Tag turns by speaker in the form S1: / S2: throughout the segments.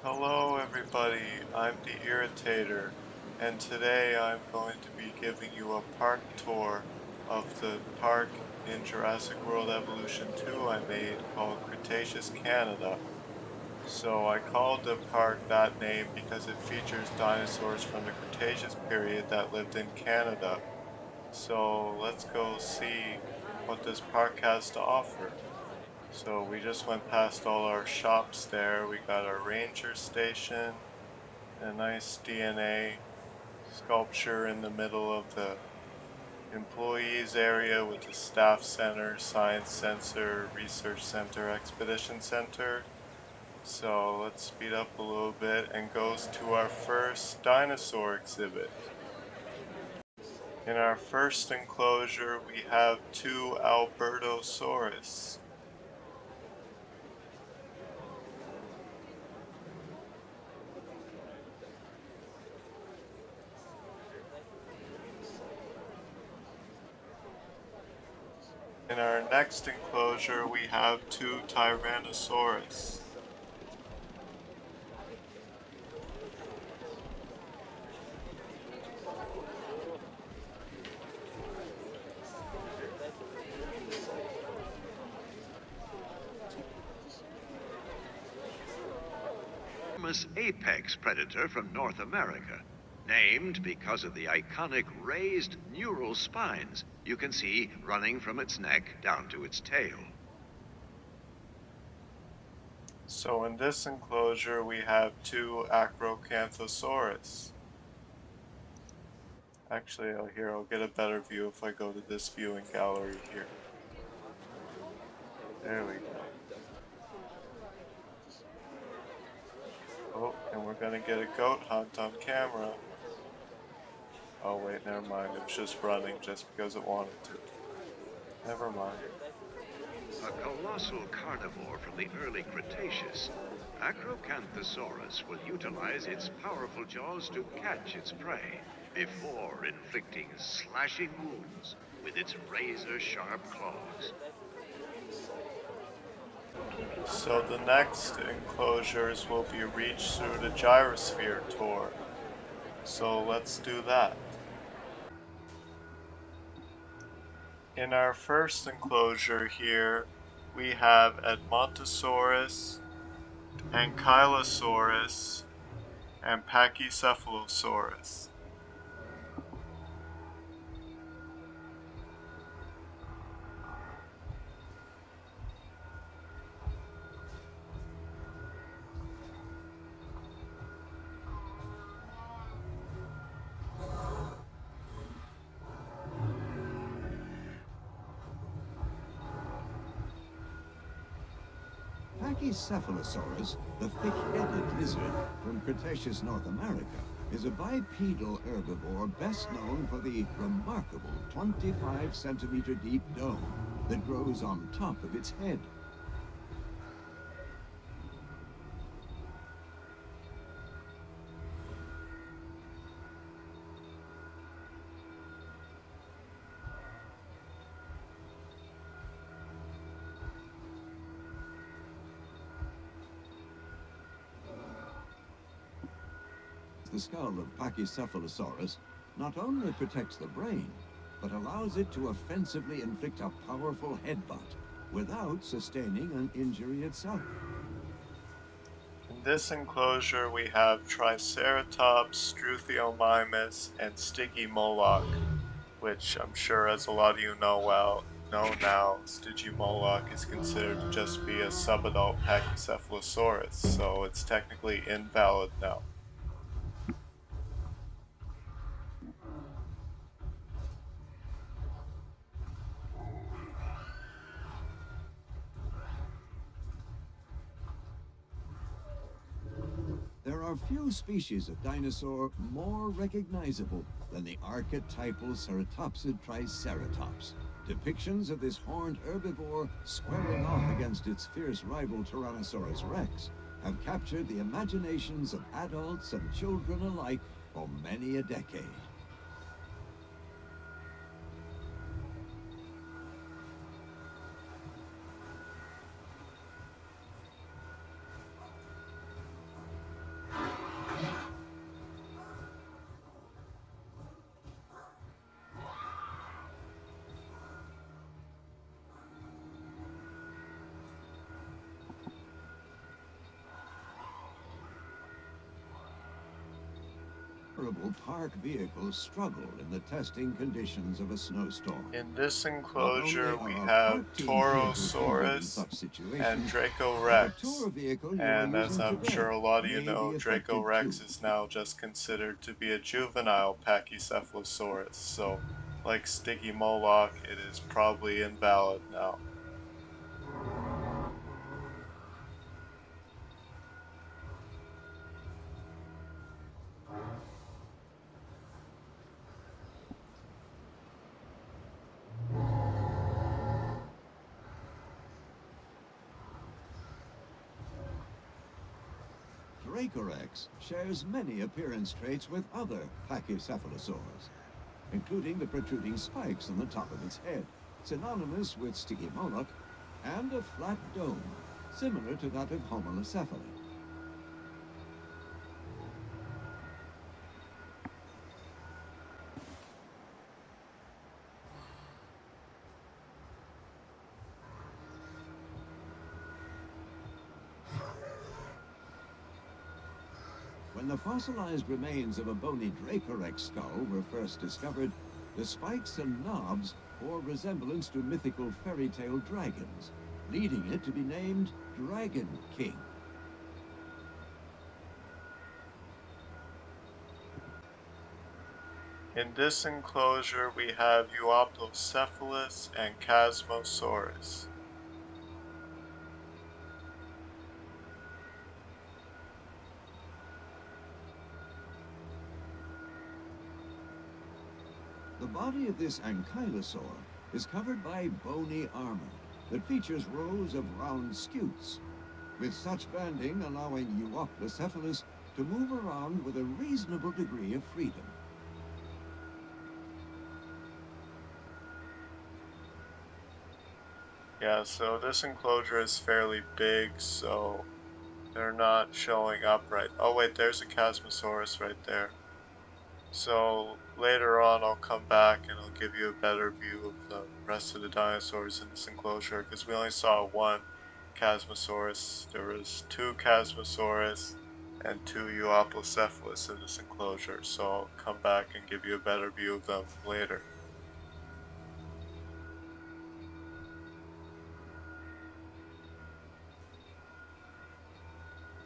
S1: Hello everybody, I'm the Irritator, and today I'm going to be giving you a park tour of the park in Jurassic World Evolution 2 I made called Cretaceous, Canada. So I called the park that name because it features dinosaurs from the Cretaceous period that lived in Canada. So let's go see what this park has to offer. So we just went past all our shops there. We got our ranger station, a nice DNA sculpture in the middle of the employees area with the staff center, science center, research center, expedition center. So let's speed up a little bit and goes to our first dinosaur exhibit. In our first enclosure, we have two Albertosaurus. In our next enclosure, we have two Tyrannosaurus.
S2: Apex predator from North America, named because of the iconic raised neural spines you can see running from its neck down to its tail.
S1: So in this enclosure, we have two Acrocanthosaurus. Actually, I'll get a better view if I go to this viewing gallery here. There we go. Oh, and we're gonna get a goat hunt on camera. Oh wait, never mind. It was just running just because it wanted to. Never mind.
S2: A colossal carnivore from the early Cretaceous, Acrocanthosaurus will utilize its powerful jaws to catch its prey before inflicting slashing wounds with its razor-sharp claws.
S1: So the next enclosures will be reached through the gyrosphere tour. So let's do that. In our first enclosure here, we have Edmontosaurus, Ankylosaurus, and Pachycephalosaurus.
S3: Pachycephalosaurus, the thick-headed lizard from Cretaceous North America, is a bipedal herbivore best known for the remarkable 25-centimeter deep dome that grows on top of its head. The skull of Pachycephalosaurus not only protects the brain, but allows it to offensively inflict a powerful headbutt without sustaining an injury itself.
S1: In this enclosure, we have Triceratops, Struthiomimus, and Stygimoloch, which I'm sure, as a lot of you know now, Stygimoloch is considered to just be a subadult Pachycephalosaurus, so it's technically invalid now.
S3: There are few species of dinosaur more recognizable than the archetypal ceratopsid Triceratops. Depictions of this horned herbivore squaring off against its fierce rival Tyrannosaurus rex have captured the imaginations of adults and children alike for many a decade. considerable park vehicles struggle in the testing conditions of a snowstorm.
S1: In this
S3: Not only
S1: enclosure, we
S3: are our
S1: have
S3: park team vehicles handy in
S1: Torosaurus
S3: such
S1: and
S3: situations,
S1: Draco
S3: but the
S1: Rex.
S3: tour vehicle you are
S1: And as
S3: using
S1: I'm
S3: today
S1: sure a lot of you
S3: may be
S1: know, Draco
S3: affected too.
S1: Rex is now just considered to be a juvenile Pachycephalosaurus, so like Sticky Moloch, it is probably invalid now.
S3: Dracorex shares many appearance traits with other Pachycephalosaurs, including the protruding spikes on the top of its head, synonymous with Sticky Moloch, and a flat dome, similar to that of Homalocephali. When the fossilized remains of a bony Dracorex skull were first discovered, the spikes and knobs bore resemblance to mythical fairy tale dragons, leading it to be named Dragon King.
S1: In this enclosure, we have Euoplocephalus and Chasmosaurus.
S3: The body of this ankylosaur is covered by bony armor that features rows of round scutes, with such banding allowing Euoplocephalus to move around with a reasonable degree of freedom.
S1: Yeah, so this enclosure is fairly big, so they're not showing up right. Oh wait, there's a Chasmosaurus right there. So later on I'll come back and I'll give you a better view of the rest of the dinosaurs in this enclosure, because we only saw one Chasmosaurus. There was two Chasmosaurus and two Euoplocephalus in this enclosure, so I'll come back and give you a better view of them later.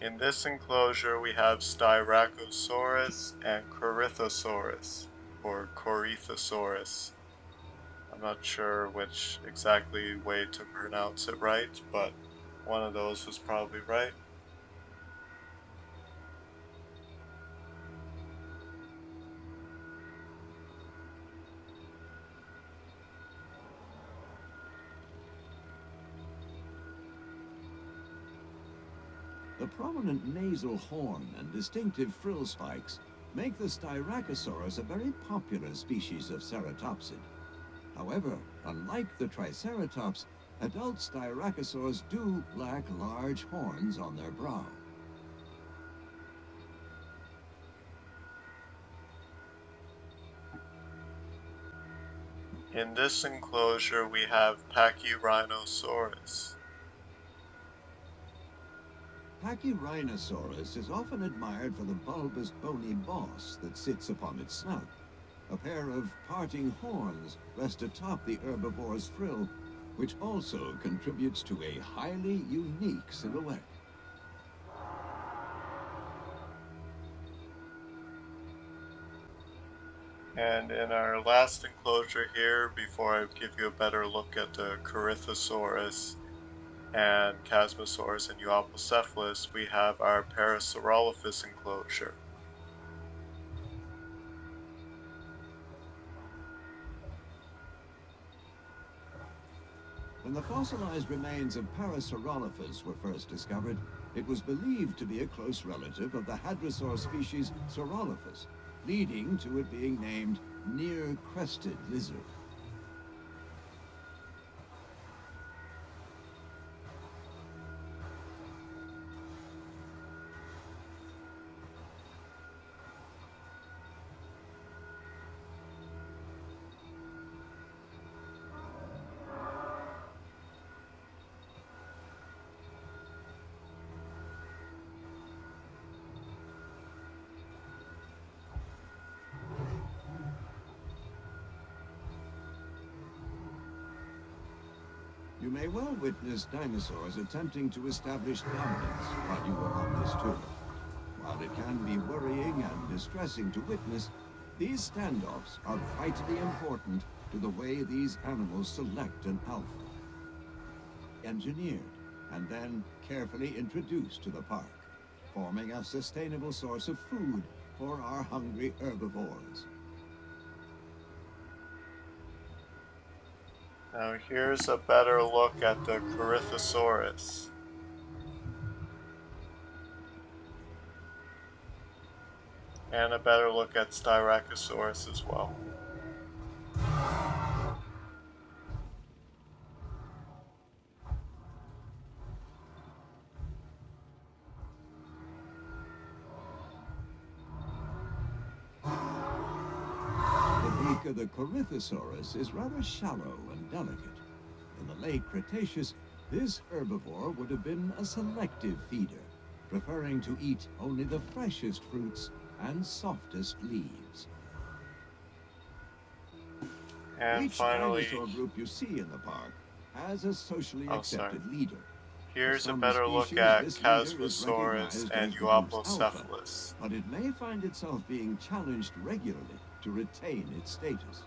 S1: In this enclosure, we have Styracosaurus and Corythosaurus, or Corythosaurus. I'm not sure which exactly way to pronounce it right, but one of those was probably right.
S3: The prominent nasal horn and distinctive frill spikes make the Styracosaurus a very popular species of ceratopsid. However, unlike the Triceratops, adult Styracosaurs do lack large horns on their brow.
S1: In this enclosure, we have Pachyrhinosaurus.
S3: Pachyrhinosaurus is often admired for the bulbous bony boss that sits upon its snout. A pair of parting horns rest atop the herbivore's frill, which also contributes to a highly unique silhouette.
S1: And in our last enclosure here, before I give you a better look at the Corythosaurus and Chasmosaurus and Euoplocephalus, we have our Parasaurolophus enclosure.
S3: When the fossilized remains of Parasaurolophus were first discovered, it was believed to be a close relative of the hadrosaur species Saurolophus, leading to it being named near-crested lizard. You may well witness dinosaurs attempting to establish dominance while you are on this tour. While it can be worrying and distressing to witness, these standoffs are vitally important to the way these animals select an alpha. Engineered and then carefully introduced to the park, forming a sustainable source of food for our hungry herbivores.
S1: Now here's a better look at the Cretaceous. And a better look at Styracosaurus as well.
S3: The beak of the Cretaceous is rather shallow and delicate. In the late Cretaceous, this herbivore would have been a selective feeder, preferring to eat only the freshest fruits and softest leaves.
S1: And
S3: Each
S1: finally,
S3: dinosaur group you see in the park has a socially accepted leader. For
S1: here's a
S3: some
S1: better look
S3: species,
S1: at
S3: this leader is
S1: Casmosaurus
S3: recognized
S1: and
S3: as the group's alpha,
S1: Euoplocephalus.
S3: but it may find itself being challenged regularly to retain its status.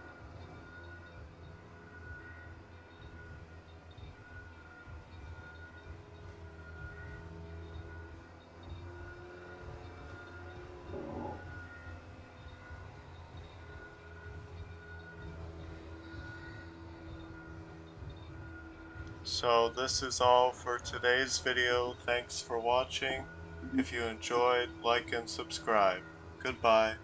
S1: So this is all for today's video. Thanks for watching. If you enjoyed, like and subscribe. Goodbye.